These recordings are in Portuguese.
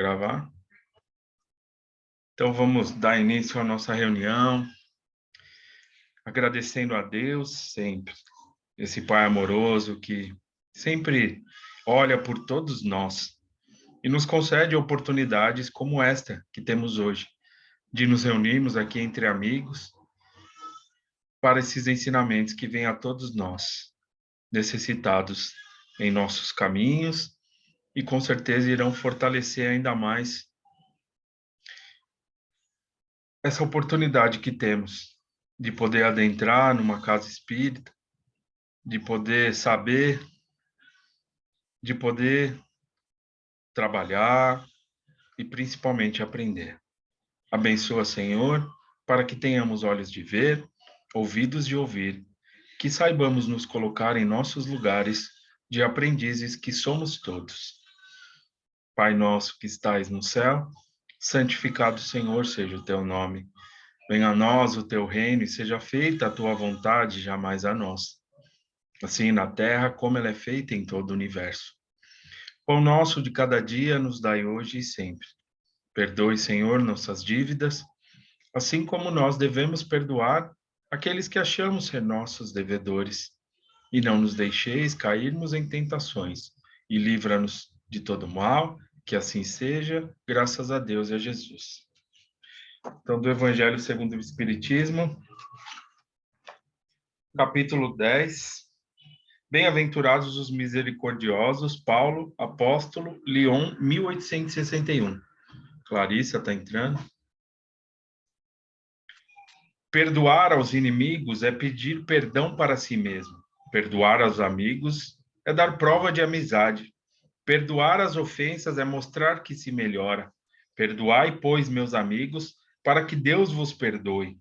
gravar. Então, vamos dar início à nossa reunião, agradecendo a Deus sempre, esse Pai amoroso que sempre olha por todos nós e nos concede oportunidades como esta que temos hoje, de nos reunirmos aqui entre amigos para esses ensinamentos que vêm a todos nós, necessitados em nossos caminhos e com certeza irão fortalecer ainda mais essa oportunidade que temos de poder adentrar numa casa espírita, de poder saber, de poder trabalhar e principalmente aprender. Abençoa, Senhor, para que tenhamos olhos de ver, ouvidos de ouvir, que saibamos nos colocar em nossos lugares de aprendizes que somos todos. Pai nosso que estais no céu, santificado, Senhor, seja o teu nome. Venha a nós o teu reino e seja feita a tua vontade, jamais a nós. Assim na terra como ela é feita em todo o universo. Pão nosso de cada dia nos dai hoje e sempre. Perdoe, Senhor, nossas dívidas, assim como nós devemos perdoar aqueles que achamos ser nossos devedores. E não nos deixeis cairmos em tentações, e livra-nos de todo mal, que assim seja, graças a Deus e a Jesus. Então, do Evangelho segundo o Espiritismo, capítulo 10. Bem-aventurados os misericordiosos, Paulo, apóstolo, Lyon, 1861. Clarissa está entrando. Perdoar aos inimigos é pedir perdão para si mesmo. Perdoar aos amigos é dar prova de amizade. Perdoar as ofensas é mostrar que se melhora. Perdoai, pois, meus amigos, para que Deus vos perdoe.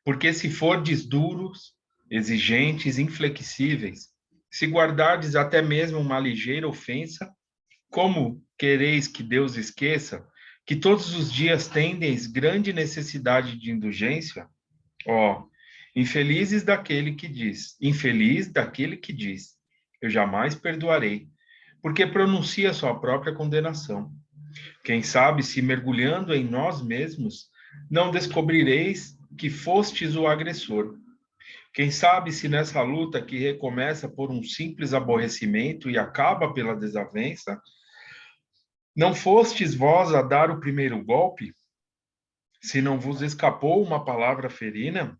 Porque se fordes duros, exigentes, inflexíveis, se guardardes até mesmo uma ligeira ofensa, como quereis que Deus esqueça que todos os dias tendeis grande necessidade de indulgência? Infeliz daquele que diz, eu jamais perdoarei, porque pronuncia sua própria condenação. Quem sabe se mergulhando em nós mesmos, não descobrireis que fostes o agressor. Quem sabe se nessa luta que recomeça por um simples aborrecimento e acaba pela desavença, não fostes vós a dar o primeiro golpe? Se não vos escapou uma palavra ferina,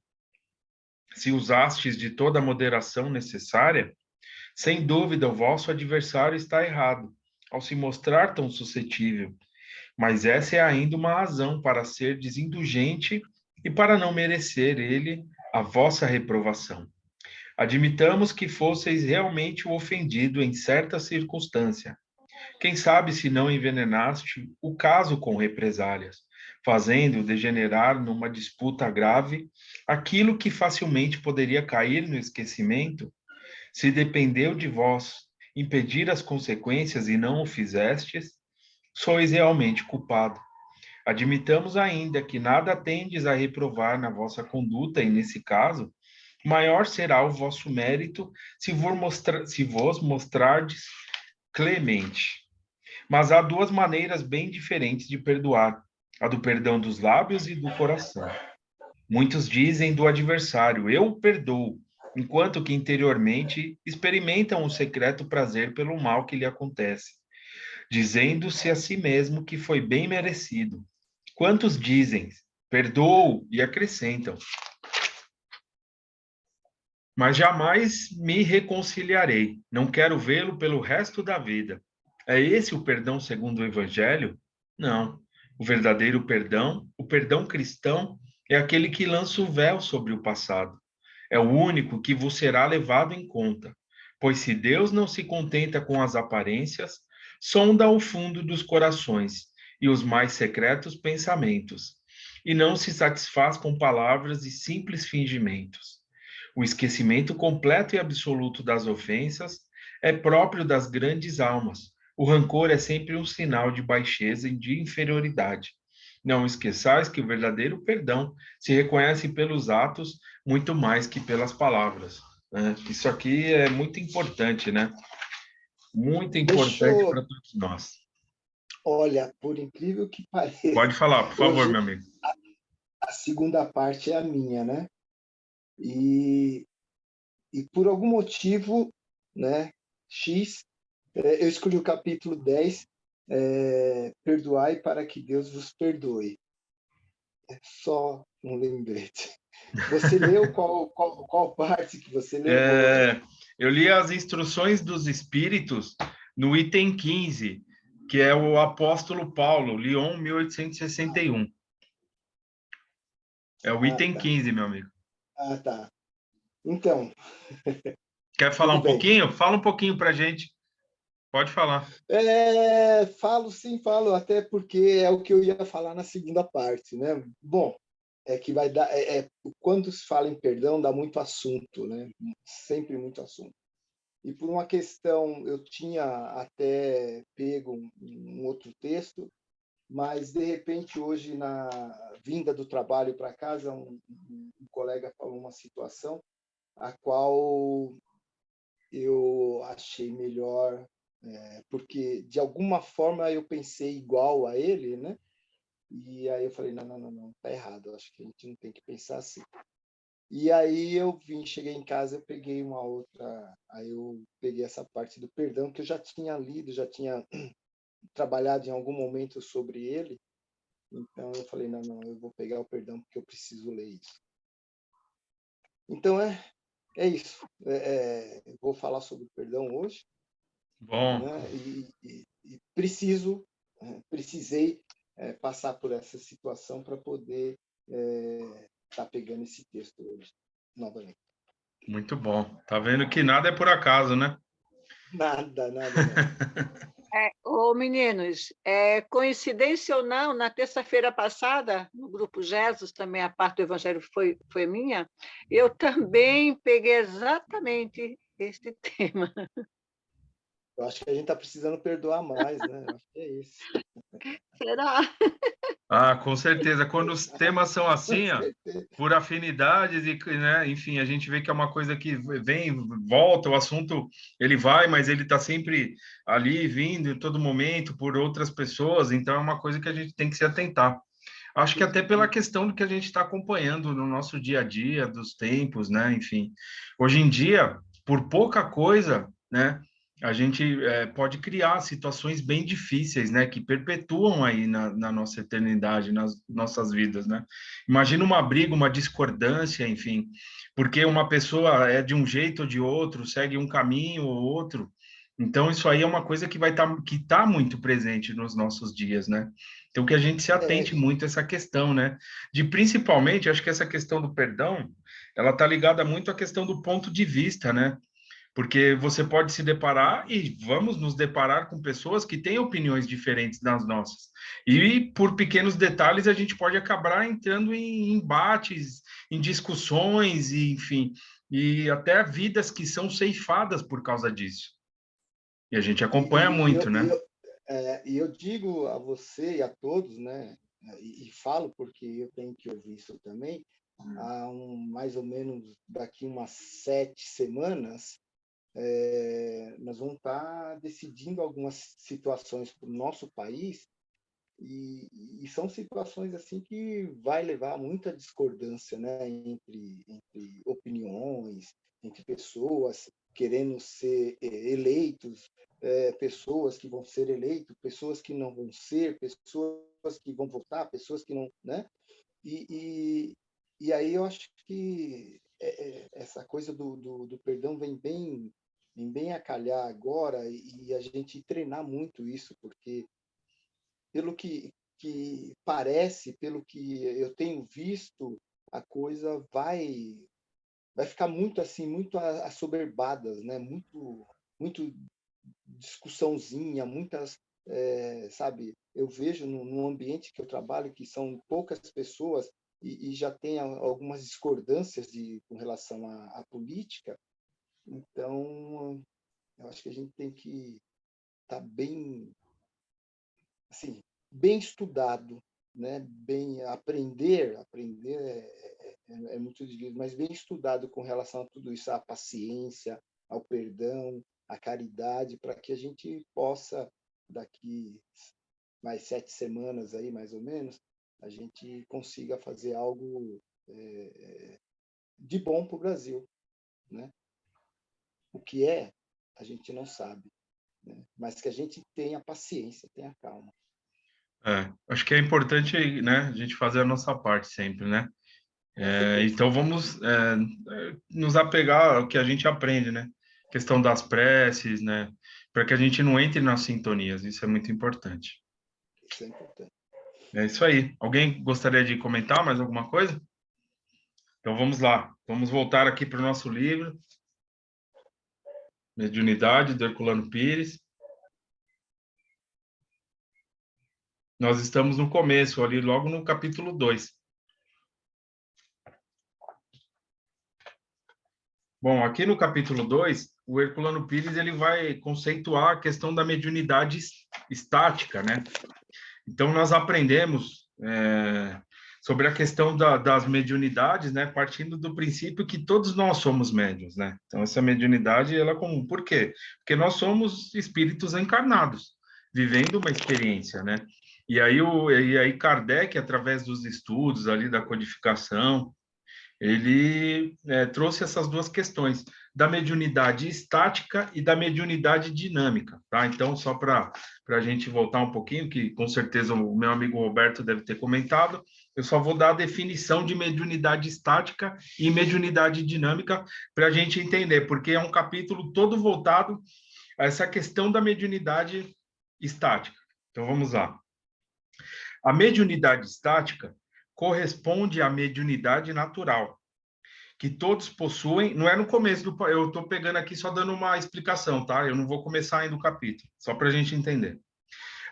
se usastes de toda a moderação necessária, sem dúvida o vosso adversário está errado, ao se mostrar tão suscetível. Mas essa é ainda uma razão para ser desindulgente e para não merecer ele a vossa reprovação. Admitamos que fosseis realmente o ofendido em certa circunstância. Quem sabe se não envenenaste o caso com represálias, fazendo degenerar numa disputa grave aquilo que facilmente poderia cair no esquecimento? Se dependeu de vós impedir as consequências e não o fizestes, sois realmente culpado. Admitamos ainda que nada tendes a reprovar na vossa conduta, e nesse caso, maior será o vosso mérito se vos mostrardes clemente. Mas há duas maneiras bem diferentes de perdoar: a do perdão dos lábios e do coração. Muitos dizem do adversário, eu perdoo, enquanto que interiormente experimentam o secreto prazer pelo mal que lhe acontece, dizendo-se a si mesmo que foi bem merecido. Quantos dizem, perdoo, e acrescentam, mas jamais me reconciliarei, não quero vê-lo pelo resto da vida. É esse o perdão segundo o Evangelho? Não. O verdadeiro perdão, o perdão cristão, é aquele que lança o véu sobre o passado. É o único que vos será levado em conta. Pois se Deus não se contenta com as aparências, sonda o fundo dos corações e os mais secretos pensamentos, e não se satisfaz com palavras e simples fingimentos. O esquecimento completo e absoluto das ofensas é próprio das grandes almas. O rancor é sempre um sinal de baixeza e de inferioridade. Não esqueçais que o verdadeiro perdão se reconhece pelos atos muito mais que pelas palavras, né? Isso aqui é muito importante, né? Muito importante para todos nós. Olha, por incrível que pareça, Pode falar, por favor, hoje meu amigo. a segunda parte é a minha, né? E, e por algum motivo, né, X, eu escolhi o capítulo 10, perdoai para que Deus vos perdoe. Só um lembrete. Você leu qual parte que você leu? É, eu li as instruções dos espíritos no item 15, que é o apóstolo Paulo, Lyon, 1861. É o Ah, item tá. 15, meu amigo. Ah, tá. Então, Quer falar tudo um bem. pouquinho? Fala um pouquinho para gente. Pode falar. Falo sim, falo, até porque é o que eu ia falar na segunda parte, né? Bom, é que vai dar. Quando se fala em perdão, dá muito assunto, né? Sempre muito assunto. E por uma questão, eu tinha até pego um outro texto, mas de repente hoje na vinda do trabalho para casa, um colega falou uma situação a qual eu achei melhor, porque de alguma forma eu pensei igual a ele, né? E aí eu falei, não, não, não, não, tá errado, eu acho que a gente não tem que pensar assim. E aí cheguei em casa, eu peguei uma outra, aí eu peguei essa parte do perdão que eu já tinha lido, já tinha trabalhado em algum momento sobre ele, então eu falei, não, não, eu vou pegar o perdão porque eu preciso ler isso. Então é isso. Eu vou falar sobre o perdão hoje, Bom, né? E precisei passar por essa situação para poder estar pegando esse texto hoje, novamente. muito bom. Tá vendo que nada é por acaso, né? Nada, nada, nada. Ô, meninos, coincidência ou não, na terça-feira passada, no grupo Jesus, também a parte do Evangelho foi minha, eu também peguei exatamente esse tema. Eu acho que a gente está precisando perdoar mais, né? Eu acho que é isso. Será? Ah, com certeza. Quando os temas são Com assim, ó, certeza. por afinidades e, né, enfim, a gente vê que é uma coisa que vem, volta, o assunto ele vai, mas ele está sempre ali, vindo em todo momento por outras pessoas, então é uma coisa que a gente tem que se atentar. Acho que até pela questão do que a gente está acompanhando no nosso dia a dia, dos tempos, né, enfim. Hoje em dia, por pouca coisa, né, a gente pode criar situações bem difíceis, né, que perpetuam aí na nossa eternidade, nas nossas vidas, né? Imagina uma briga, uma discordância, enfim, porque uma pessoa é de um jeito ou de outro, segue um caminho ou outro. Então, isso aí é uma coisa que vai estar que tá muito presente nos nossos dias, né? Então, que a gente se atente É, muito a essa questão, né? De principalmente, acho que essa questão do perdão, ela está ligada muito à questão do ponto de vista, né? Porque você pode se deparar e vamos nos deparar com pessoas que têm opiniões diferentes das nossas. E por pequenos detalhes a gente pode acabar entrando em embates, em discussões, e, enfim, e até vidas que são ceifadas por causa disso. E a gente e, acompanha e, e muito, eu, e, né? eu, e eu digo a você e a todos, né? E falo porque eu tenho que ouvir isso também. Mais ou menos daqui umas 7 semanas, nós vamos estar decidindo algumas situações para o nosso país e são situações assim que vai levar a muita discordância, né, entre opiniões, entre pessoas querendo ser eleitos, pessoas que vão ser eleitos, pessoas que não vão ser, pessoas que vão votar, pessoas que não, né? E, e aí eu acho que essa coisa do perdão vem bem a calhar agora e a gente treinar muito isso, porque pelo que parece, pelo que eu tenho visto, a coisa vai ficar muito assim, muito assoberbadas, né? Muito discussãozinha, muitas, sabe? Eu vejo no ambiente que eu trabalho que são poucas pessoas e já tem algumas discordâncias com relação à política. Então, eu acho que a gente tem que estar bem, assim, bem estudado, né? Bem aprender é muito difícil, mas bem estudado com relação a tudo isso, à paciência, ao perdão, à caridade, para que a gente possa daqui mais 7 semanas aí, mais ou menos, a gente consiga fazer algo de bom para o Brasil, né? O que é, a gente não sabe, né? Mas que a gente tenha paciência, tenha calma. Acho que é importante, né, a gente fazer a nossa parte sempre, né? Então vamos nos apegar ao que a gente aprende, né? Questão das preces, né? Para que a gente não entre nas sintonias, isso é muito importante. Isso é importante. É isso aí. Alguém gostaria de comentar mais alguma coisa? Então vamos lá. Vamos voltar aqui para o nosso livro, Mediunidade, do Herculano Pires. Nós estamos no começo, ali logo no capítulo 2. Bom, aqui no capítulo 2, o Herculano Pires ele vai conceituar a questão da mediunidade estática, né? Então, nós aprendemos sobre a questão das mediunidades, né? Partindo do princípio que todos nós somos médiuns, né? Então, essa mediunidade, ela é comum. Por quê? Porque nós somos espíritos encarnados, vivendo uma experiência, né? E aí Kardec, através dos estudos ali da codificação, ele trouxe essas duas questões, da mediunidade estática e da mediunidade dinâmica, tá? Então, só para a gente voltar um pouquinho, que com certeza o meu amigo Roberto deve ter comentado, eu só vou dar a definição de mediunidade estática e mediunidade dinâmica para a gente entender, porque é um capítulo todo voltado a essa questão da mediunidade estática. Então, vamos lá. A mediunidade estática corresponde à mediunidade natural, que todos possuem, não é no começo eu estou pegando aqui só dando uma explicação, tá? Eu não vou começar ainda o capítulo, só para a gente entender.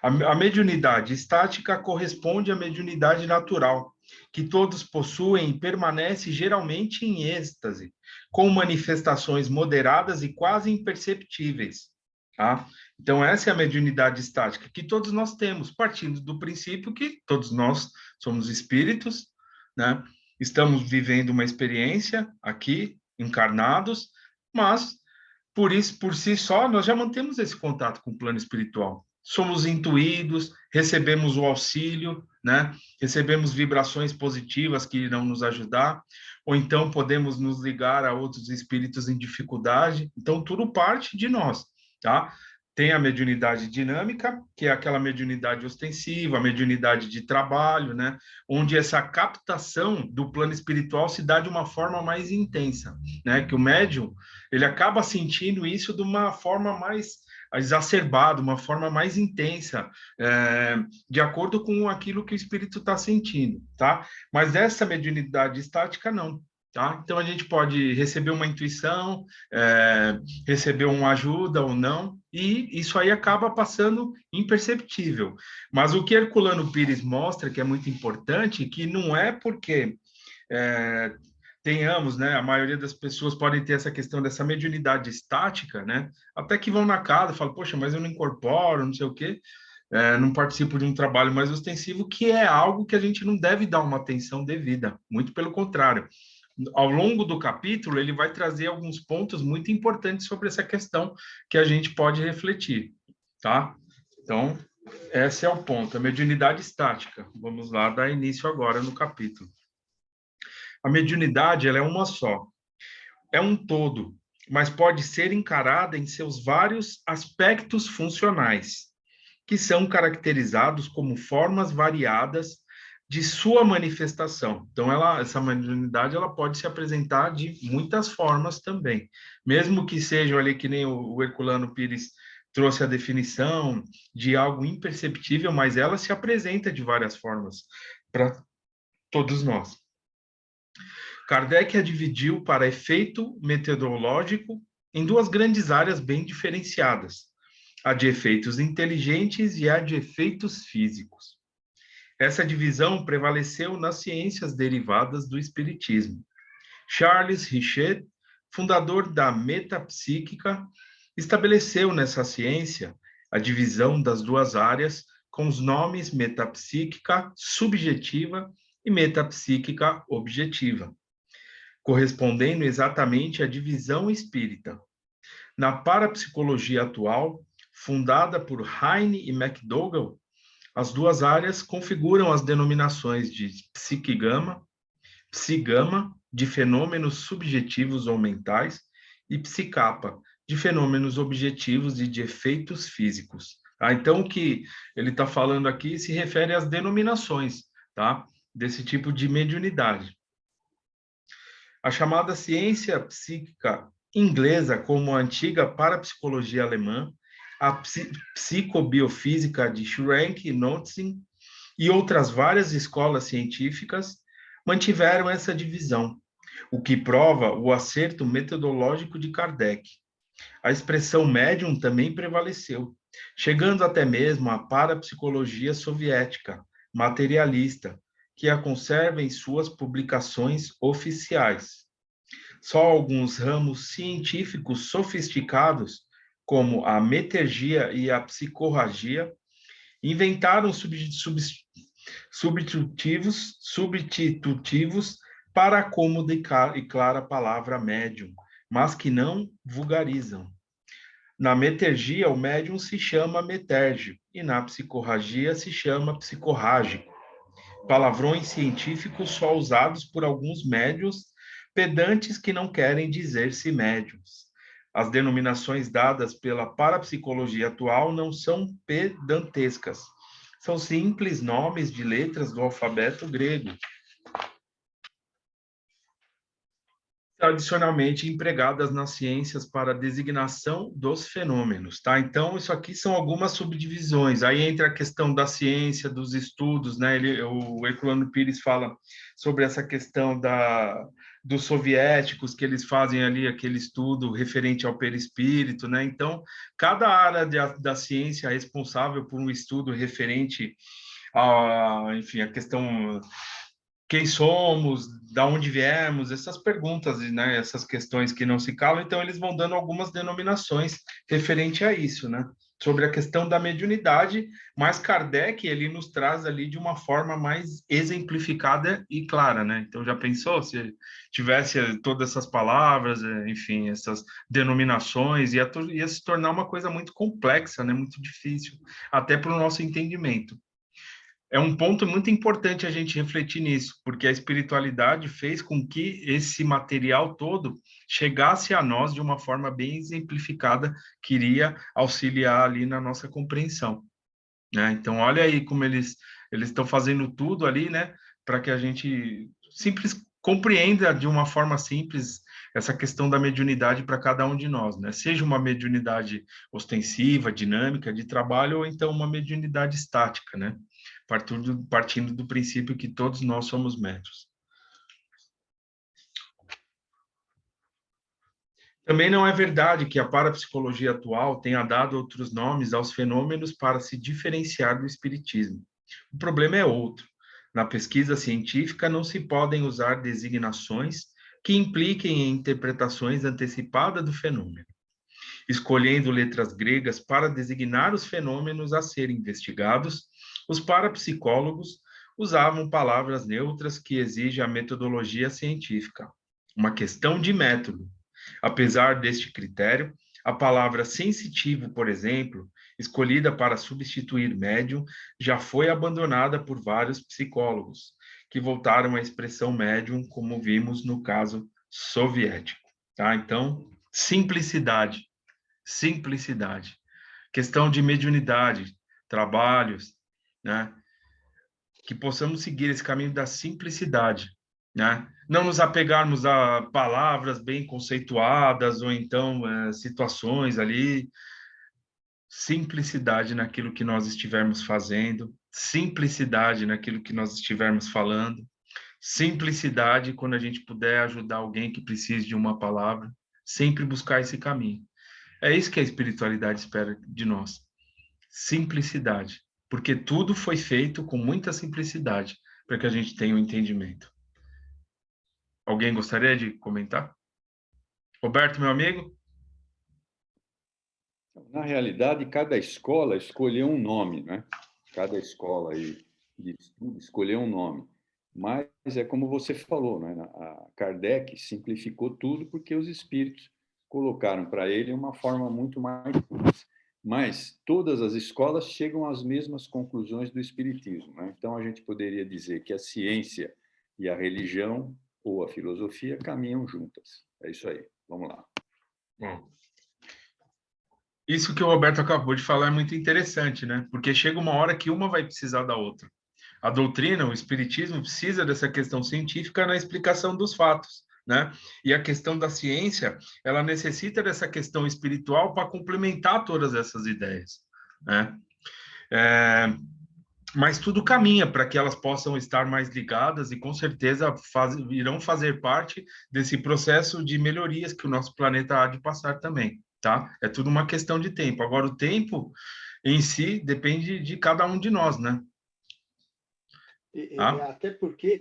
A mediunidade estática corresponde à mediunidade natural, que todos possuem e permanece geralmente em êxtase, com manifestações moderadas e quase imperceptíveis, tá? Então, essa é a mediunidade estática que todos nós temos, partindo do princípio que todos nós somos espíritos, né? Estamos vivendo uma experiência aqui, encarnados, mas por isso, por si só, nós já mantemos esse contato com o plano espiritual. Somos intuídos, recebemos o auxílio, né? Recebemos vibrações positivas que irão nos ajudar, ou então podemos nos ligar a outros espíritos em dificuldade. Então, tudo parte de nós, tá? Tem a mediunidade dinâmica, que é aquela mediunidade ostensiva, a mediunidade de trabalho, né? Onde essa captação do plano espiritual se dá de uma forma mais intensa, né? Que o médium, ele acaba sentindo isso de uma forma mais exacerbada, uma forma mais intensa, de acordo com aquilo que o espírito está sentindo, tá? Mas essa mediunidade estática, não. Tá? Então, a gente pode receber uma intuição, receber uma ajuda ou não, e isso aí acaba passando imperceptível. Mas o que Herculano Pires mostra, que é muito importante, que não é porque tenhamos, né, a maioria das pessoas podem ter essa questão dessa mediunidade estática, né, até que vão na casa e falam, poxa, mas eu não incorporo, não sei o quê, não participo de um trabalho mais ostensivo, que é algo que a gente não deve dar uma atenção devida, muito pelo contrário. Ao longo do capítulo, ele vai trazer alguns pontos muito importantes sobre essa questão que a gente pode refletir, tá? Então, esse é o ponto, a mediunidade estática. Vamos lá dar início agora no capítulo. A mediunidade, ela é uma só, é um todo, mas pode ser encarada em seus vários aspectos funcionais, que são caracterizados como formas variadas de sua manifestação. Então, essa mediunidade, ela pode se apresentar de muitas formas também, mesmo que sejam ali, que nem o Herculano Pires trouxe a definição de algo imperceptível, mas ela se apresenta de várias formas para todos nós. Kardec a dividiu para efeito metodológico em duas grandes áreas bem diferenciadas, a de efeitos inteligentes e a de efeitos físicos. Essa divisão prevaleceu nas ciências derivadas do espiritismo. Charles Richet, fundador da metapsíquica, estabeleceu nessa ciência a divisão das duas áreas com os nomes metapsíquica subjetiva e metapsíquica objetiva, correspondendo exatamente à divisão espírita. Na parapsicologia atual, fundada por Heine e McDougall, As duas áreas configuram as denominações de psiquigama, psigama, de fenômenos subjetivos ou mentais, e psicapa, de fenômenos objetivos e de efeitos físicos. Tá? Então, o que ele está falando aqui se refere às denominações, tá? Desse tipo de mediunidade. A chamada ciência psíquica inglesa, como a antiga parapsicologia alemã, a psicobiofísica de Schrenck e Notzing e outras várias escolas científicas mantiveram essa divisão, o que prova o acerto metodológico de Kardec. A expressão médium também prevaleceu, chegando até mesmo à parapsicologia soviética, materialista, que a conserva em suas publicações oficiais. Só alguns ramos científicos sofisticados, como a metergia e a psicorragia, inventaram substitutivos para a cômoda e clara palavra médium, mas que não vulgarizam. Na metergia, o médium se chama metérgio, e na psicorragia se chama psicorrágico. Palavrões científicos só usados por alguns médiuns pedantes que não querem dizer-se médiuns. As denominações dadas pela parapsicologia atual não são pedantescas. São simples nomes de letras do alfabeto grego, tradicionalmente empregadas nas ciências para a designação dos fenômenos, tá? Então, isso aqui são algumas subdivisões. Aí entra a questão da ciência, dos estudos, né? O Herculano Pires fala sobre essa questão dos soviéticos, que eles fazem ali aquele estudo referente ao perispírito, né? Então, cada área da ciência é responsável por um estudo referente enfim, a questão quem somos, da onde viemos, essas perguntas, né, essas questões que não se calam, então eles vão dando algumas denominações referente a isso, né, sobre a questão da mediunidade, mas Kardec, ele nos traz ali de uma forma mais exemplificada e clara, né, então já pensou se tivesse todas essas palavras, enfim, essas denominações, ia se tornar uma coisa muito complexa, né, muito difícil, até para o nosso entendimento. É um ponto muito importante a gente refletir nisso, porque a espiritualidade fez com que esse material todo chegasse a nós de uma forma bem exemplificada, que iria auxiliar ali na nossa compreensão, né? Então, olha aí como eles estão fazendo tudo ali, né, para que a gente compreenda de uma forma simples essa questão da mediunidade para cada um de nós, né? Seja uma mediunidade ostensiva, dinâmica, de trabalho, ou então uma mediunidade estática, né? Partindo do princípio que todos nós somos médiuns. Também não é verdade que a parapsicologia atual tenha dado outros nomes aos fenômenos para se diferenciar do espiritismo. O problema é outro. Na pesquisa científica não se podem usar designações que impliquem em interpretações antecipadas do fenômeno, escolhendo letras gregas para designar os fenômenos a serem investigados. Os parapsicólogos usavam palavras neutras que exigem a metodologia científica, uma questão de método. Apesar deste critério, a palavra sensitivo, por exemplo, escolhida para substituir médium, já foi abandonada por vários psicólogos, que voltaram à expressão médium, como vimos no caso soviético. Tá? Então, simplicidade. Questão de mediunidade, trabalhos, né? Que possamos seguir esse caminho da simplicidade, né? Não nos apegarmos a palavras bem conceituadas ou então situações ali. Simplicidade naquilo que nós estivermos fazendo, simplicidade naquilo que nós estivermos falando, simplicidade quando a gente puder ajudar alguém que precise de uma palavra, sempre buscar esse caminho. É isso que a espiritualidade espera de nós. Simplicidade. Porque tudo foi feito com muita simplicidade para que a gente tenha um entendimento. Alguém gostaria de comentar? Roberto, meu amigo? Na realidade, cada escola escolheu um nome, né? Cada escola aí de estudo escolheu um nome. Mas é como você falou, né? A Kardec simplificou tudo porque os espíritos colocaram para ele uma forma muito mais simples. Mas todas as escolas chegam às mesmas conclusões do espiritismo, né? Então, a gente poderia dizer que a ciência e a religião ou a filosofia caminham juntas. É isso aí. Vamos lá. Bom, isso que o Roberto acabou de falar é muito interessante, né? Porque chega uma hora que uma vai precisar da outra. A doutrina, o espiritismo, precisa dessa questão científica na explicação dos fatos, né? E a questão da ciência, ela necessita dessa questão espiritual para complementar todas essas ideias, né? Mas tudo caminha para que elas possam estar mais ligadas e, com certeza, irão fazer parte desse processo de melhorias que o nosso planeta há de passar também, tá? É tudo uma questão de tempo. Agora, o tempo em si depende de cada um de nós, né? Tá? Até porque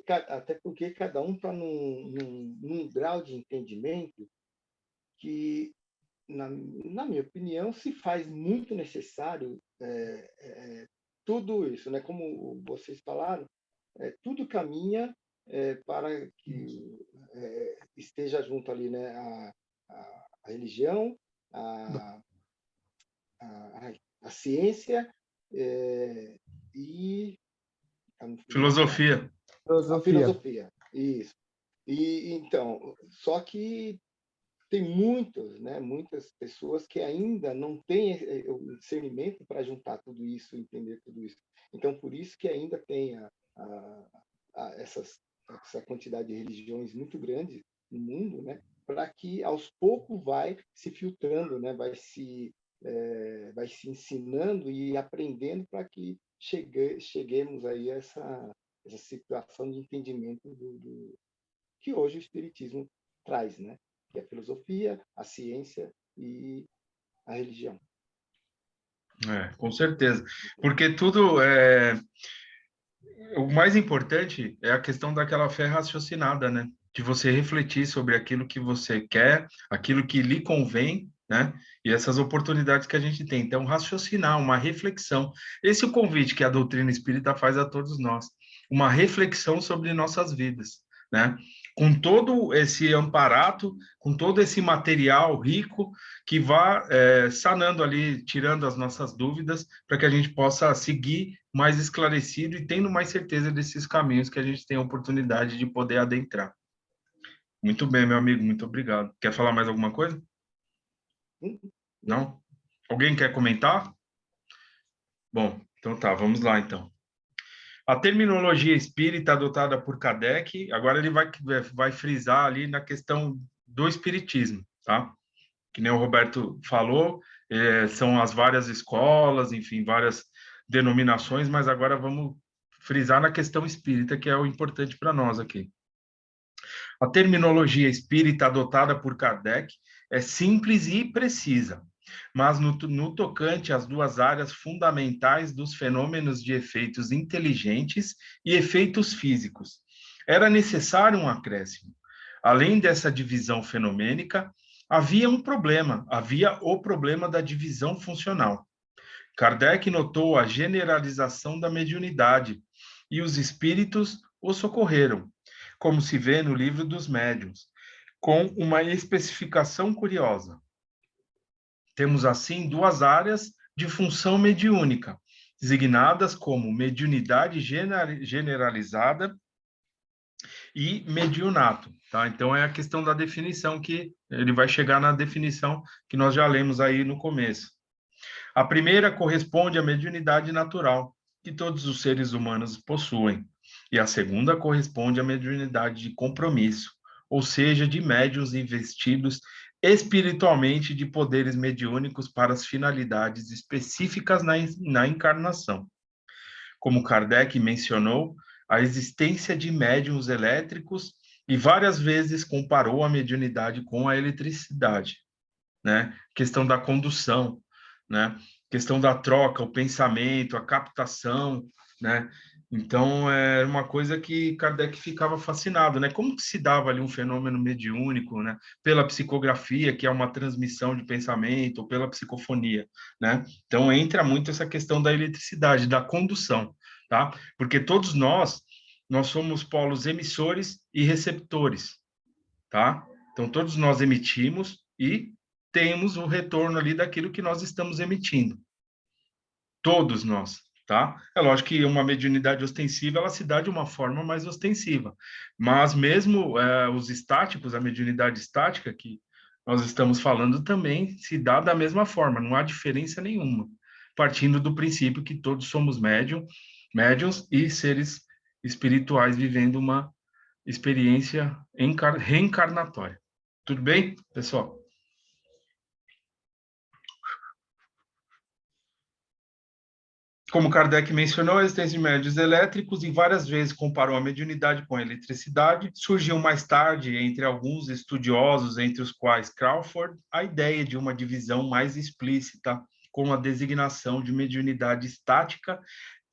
cada um está num grau de entendimento que, na minha opinião, se faz muito necessário tudo isso, né? Como vocês falaram, tudo caminha para que esteja junto ali, né? A religião, a, a ciência e Filosofia. a filosofia, isso. E então, só que tem muitos, né, muitas pessoas que ainda não têm o discernimento para juntar tudo isso, entender tudo isso. Então, por isso que ainda tem essa quantidade de religiões muito grande no mundo, né, para que aos poucos vai se filtrando, né, vai se ensinando e aprendendo para que cheguemos aí a essa situação de entendimento que hoje o Espiritismo traz, né? Que é a filosofia, a ciência e a religião. Com certeza. Porque tudo o mais importante é a questão daquela fé raciocinada, né? De você refletir sobre aquilo que você quer, aquilo que lhe convém, né? E essas oportunidades que a gente tem. Então, raciocinar, uma reflexão. Esse é o convite que a doutrina espírita faz a todos nós. Uma reflexão sobre nossas vidas, né? Com todo esse amparato, com todo esse material rico que vá sanando ali, tirando as nossas dúvidas, para que a gente possa seguir mais esclarecido e tendo mais certeza desses caminhos que a gente tem a oportunidade de poder adentrar. Muito bem, meu amigo, muito obrigado. Quer falar mais alguma coisa? Não? Alguém quer comentar? Bom, então tá, vamos lá então. A terminologia espírita adotada por Kardec, agora ele vai frisar ali na questão do espiritismo, tá? Que nem o Roberto falou, são as várias escolas, enfim, várias denominações, mas agora vamos frisar na questão espírita, que é o importante para nós aqui. A terminologia espírita adotada por Kardec é simples e precisa, mas no tocante às duas áreas fundamentais dos fenômenos de efeitos inteligentes e efeitos físicos, era necessário um acréscimo. Além dessa divisão fenomênica, havia o problema da divisão funcional. Kardec notou a generalização da mediunidade e os espíritos o socorreram, como se vê no livro dos médiuns, com uma especificação curiosa. Temos, assim, duas áreas de função mediúnica, designadas como mediunidade generalizada e mediunato. Tá? Então, é a questão da definição que ele vai chegar na definição que nós já lemos aí no começo. A primeira corresponde à mediunidade natural, que todos os seres humanos possuem, e a segunda corresponde à mediunidade de compromisso, ou seja, de médiuns investidos espiritualmente de poderes mediúnicos para as finalidades específicas na encarnação. Como Kardec mencionou, a existência de médiuns elétricos e várias vezes comparou a mediunidade com a eletricidade, né? Questão da condução, né? Questão da troca, o pensamento, a captação, né? Então, é uma coisa que Kardec ficava fascinado, né? Como que se dava ali um fenômeno mediúnico, né? Pela psicografia, que é uma transmissão de pensamento, ou pela psicofonia, né? Então, entra muito essa questão da eletricidade, da condução, tá? Porque todos nós somos polos emissores e receptores, tá? Então, todos nós emitimos e temos o retorno ali daquilo que nós estamos emitindo. Todos nós, tá? É lógico que uma mediunidade ostensiva, ela se dá de uma forma mais ostensiva, mas mesmo os estáticos, a mediunidade estática que nós estamos falando também se dá da mesma forma, não há diferença nenhuma, partindo do princípio que todos somos médiuns e seres espirituais vivendo uma experiência reencarnatória. Tudo bem, pessoal? Como Kardec mencionou, a existência de médiuns elétricos e várias vezes comparou a mediunidade com a eletricidade. Surgiu mais tarde, entre alguns estudiosos, entre os quais Crawford, a ideia de uma divisão mais explícita com a designação de mediunidade estática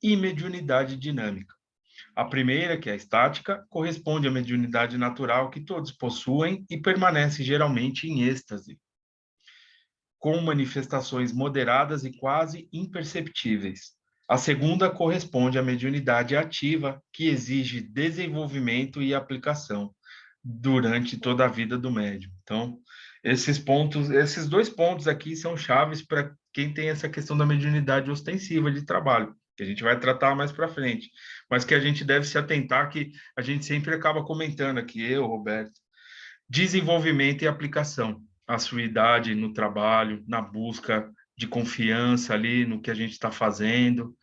e mediunidade dinâmica. A primeira, que é a estática, corresponde à mediunidade natural que todos possuem e permanece geralmente em êxtase, com manifestações moderadas e quase imperceptíveis. A segunda corresponde à mediunidade ativa, que exige desenvolvimento e aplicação durante toda a vida do médium. Então, esses dois pontos aqui são chaves para quem tem essa questão da mediunidade ostensiva de trabalho, que a gente vai tratar mais para frente, mas que a gente deve se atentar, que a gente sempre acaba comentando aqui, eu, Roberto, desenvolvimento e aplicação, a assiduidade no trabalho, na busca de confiança ali no que a gente está fazendo,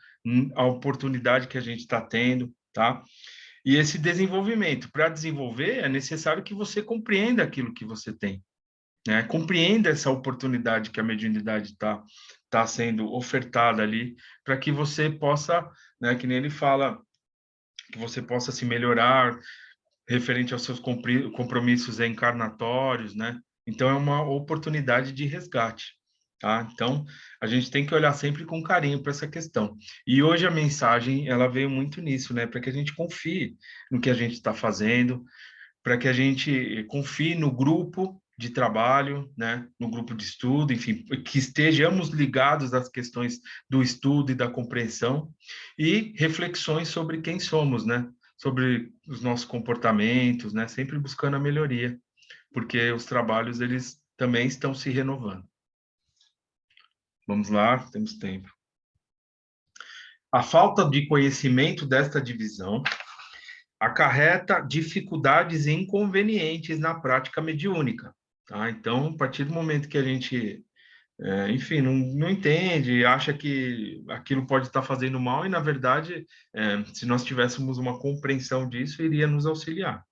a oportunidade que a gente está tendo, tá? E esse desenvolvimento, para desenvolver, é necessário que você compreenda aquilo que você tem, né? Compreenda essa oportunidade que a mediunidade tá sendo ofertada ali, para que você possa, né, que nem ele fala, que você possa se melhorar referente aos seus compromissos encarnatórios, né? Então, é uma oportunidade de resgate, tá? Então, a gente tem que olhar sempre com carinho para essa questão. E hoje a mensagem, ela veio muito nisso, né? Para que a gente confie no que a gente está fazendo, para que a gente confie no grupo de trabalho, né, no grupo de estudo, enfim, que estejamos ligados às questões do estudo e da compreensão e reflexões sobre quem somos, né, sobre os nossos comportamentos, né, sempre buscando a melhoria, porque os trabalhos, eles também estão se renovando. Vamos lá, temos tempo. A falta de conhecimento desta divisão acarreta dificuldades e inconvenientes na prática mediúnica, tá? Então, a partir do momento que a gente, enfim, não entende, acha que aquilo pode estar fazendo mal e, na verdade, se nós tivéssemos uma compreensão disso, iria nos auxiliar.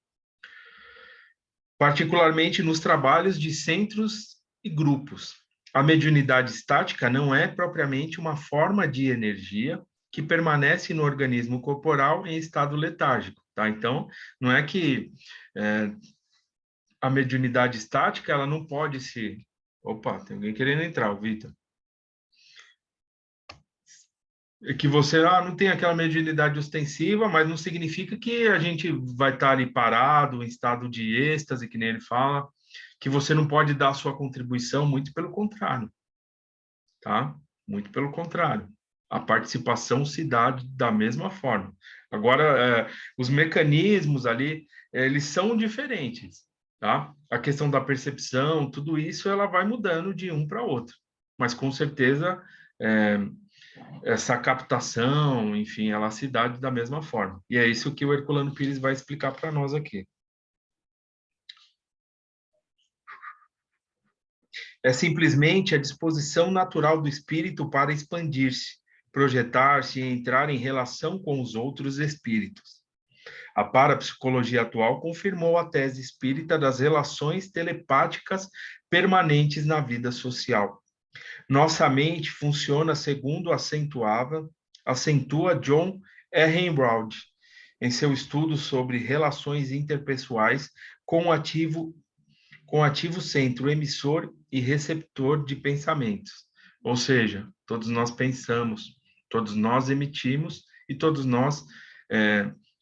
Particularmente nos trabalhos de centros e grupos. A mediunidade estática não é propriamente uma forma de energia que permanece no organismo corporal em estado letárgico, tá? Então, não é que a mediunidade estática, ela não pode se... Opa, tem alguém querendo entrar, o Vitor. É que você não tem aquela mediunidade ostensiva, mas não significa que a gente vai estar ali parado, em estado de êxtase, que nem ele fala, que você não pode dar a sua contribuição, muito pelo contrário, tá? Muito pelo contrário. A participação se dá da mesma forma. Agora, os mecanismos ali, eles são diferentes, tá? A questão da percepção, tudo isso, ela vai mudando de um para outro. Mas, com certeza, essa captação, enfim, ela se dá da mesma forma. E é isso que o Herculano Pires vai explicar para nós aqui. É simplesmente a disposição natural do espírito para expandir-se, projetar-se e entrar em relação com os outros espíritos. A parapsicologia atual confirmou a tese espírita das relações telepáticas permanentes na vida social. Nossa mente funciona segundo acentua John R. Brown em seu estudo sobre relações interpessoais com ativo centro emissor e receptor de pensamentos. Ou seja, todos nós pensamos, todos nós emitimos e todos nós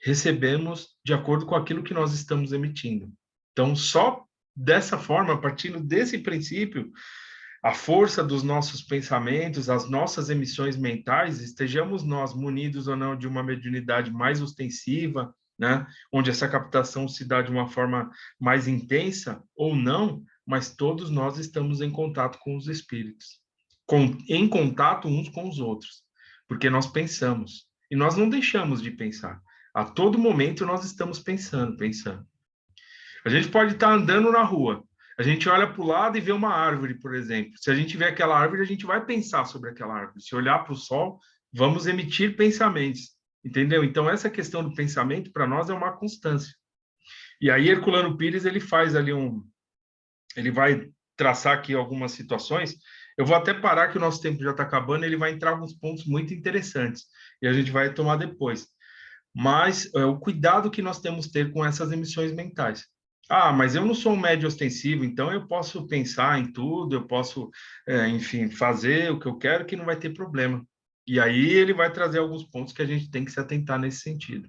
recebemos de acordo com aquilo que nós estamos emitindo. Então, só dessa forma, partindo desse princípio, a força dos nossos pensamentos, as nossas emissões mentais, estejamos nós munidos ou não de uma mediunidade mais ostensiva, né, onde essa captação se dá de uma forma mais intensa ou não, mas todos nós estamos em contato com os espíritos, em contato uns com os outros, porque nós pensamos, e nós não deixamos de pensar. A todo momento nós estamos pensando. A gente pode estar andando na rua, a gente olha para o lado e vê uma árvore, por exemplo. Se a gente vê aquela árvore, a gente vai pensar sobre aquela árvore. Se olhar para o sol, vamos emitir pensamentos, entendeu? Então, essa questão do pensamento, para nós, é uma constância. E aí, Herculano Pires, ele faz ali ele vai traçar aqui algumas situações. Eu vou até parar, que o nosso tempo já está acabando, ele vai entrar alguns pontos muito interessantes, e a gente vai tomar depois. Mas o cuidado que nós temos que ter com essas emissões mentais. Ah, mas eu não sou um médium ostensivo, então eu posso pensar em tudo, eu posso, enfim, fazer o que eu quero, que não vai ter problema. E aí ele vai trazer alguns pontos que a gente tem que se atentar nesse sentido.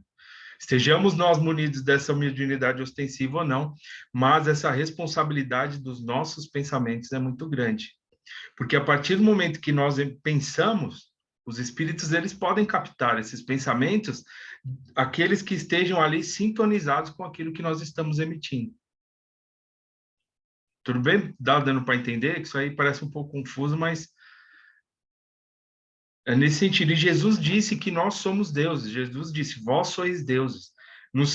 Estejamos nós munidos dessa mediunidade ostensiva ou não, mas essa responsabilidade dos nossos pensamentos é muito grande. Porque a partir do momento que nós pensamos, os espíritos, eles podem captar esses pensamentos, aqueles que estejam ali sintonizados com aquilo que nós estamos emitindo. Tudo bem? Dá dando para entender? Que isso aí parece um pouco confuso, mas é nesse sentido. E Jesus disse que nós somos deuses. Jesus disse, vós sois deuses. Nesse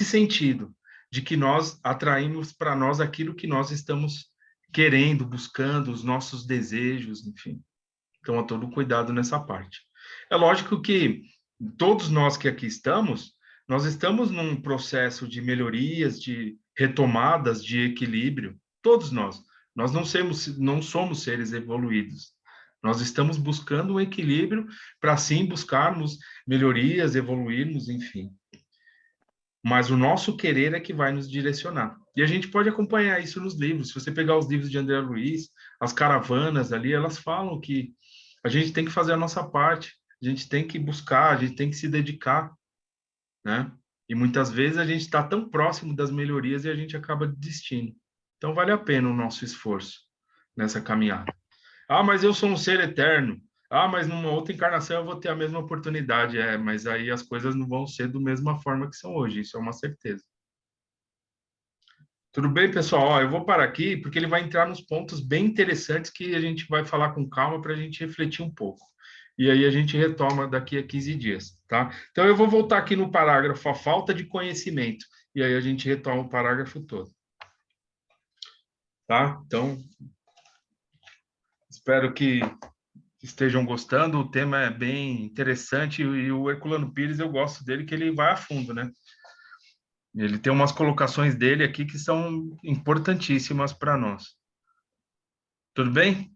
sentido, de que nós atraímos para nós aquilo que nós estamos querendo, buscando, os nossos desejos, enfim. Então, há todo cuidado nessa parte. É lógico que todos nós que aqui estamos, nós estamos num processo de melhorias, de retomadas, de equilíbrio. Todos nós. Nós não somos seres evoluídos. Nós estamos buscando um equilíbrio para, sim, buscarmos melhorias, evoluirmos, enfim. Mas o nosso querer é que vai nos direcionar. E a gente pode acompanhar isso nos livros. Se você pegar os livros de André Luiz, as caravanas ali, elas falam que a gente tem que fazer a nossa parte, a gente tem que buscar, a gente tem que se dedicar, né? E muitas vezes a gente está tão próximo das melhorias e a gente acaba desistindo. Então vale a pena o nosso esforço nessa caminhada. Ah, mas eu sou um ser eterno. Ah, mas numa outra encarnação eu vou ter a mesma oportunidade. Mas aí as coisas não vão ser da mesma forma que são hoje, isso é uma certeza. Tudo bem, pessoal? Ó, eu vou parar aqui, porque ele vai entrar nos pontos bem interessantes que a gente vai falar com calma para a gente refletir um pouco. E aí a gente retoma daqui a 15 dias, tá? Então eu vou voltar aqui no parágrafo, a falta de conhecimento, e aí a gente retoma o parágrafo todo. Tá? Então, espero que estejam gostando. O tema é bem interessante e o Herculano Pires, eu gosto dele, que ele vai a fundo, né? Ele tem umas colocações dele aqui que são importantíssimas para nós. Tudo bem?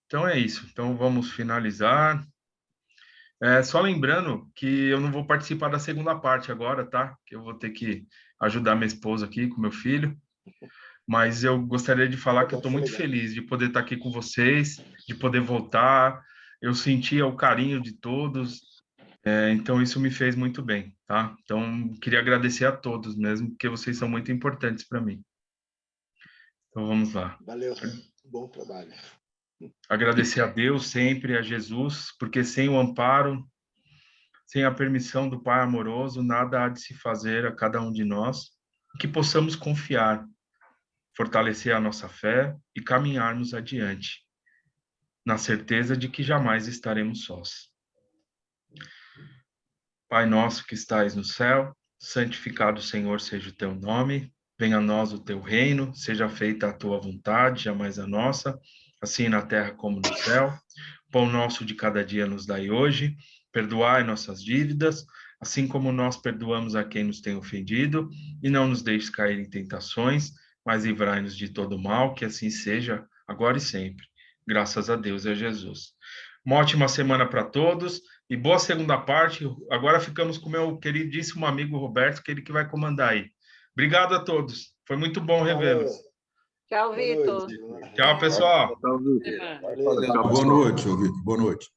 Então é isso. Então vamos finalizar. Só lembrando que eu não vou participar da segunda parte agora, tá? Que eu vou ter que ajudar minha esposa aqui com meu filho. Mas eu gostaria de falar que eu estou muito feliz de poder estar aqui com vocês, de poder voltar. Eu sentia o carinho de todos, então isso me fez muito bem, tá? Então, queria agradecer a todos mesmo, porque vocês são muito importantes para mim. Então, vamos lá. Valeu, bom trabalho. Agradecer a Deus sempre, a Jesus, porque sem o amparo, sem a permissão do Pai amoroso, nada há de se fazer a cada um de nós, que possamos confiar, fortalecer a nossa fé e caminharmos adiante, na certeza de que jamais estaremos sós. Pai nosso que estais no céu, santificado, Senhor, seja o teu nome, venha a nós o teu reino, seja feita a tua vontade, jamais a nossa, assim na terra como no céu. Pão nosso de cada dia nos dai hoje, perdoai nossas dívidas, assim como nós perdoamos a quem nos tem ofendido, e não nos deixes cair em tentações, mas livrai-nos de todo mal, que assim seja, agora e sempre. Graças a Deus e a Jesus. Uma ótima semana para todos e boa segunda parte. Agora ficamos com o meu queridíssimo amigo Roberto, que ele que vai comandar aí. Obrigado a todos. Foi muito bom revê-los. Tchau, Vitor. Tchau, pessoal. Tchau, Vitor. Valeu. Boa noite, Vitor. Boa noite.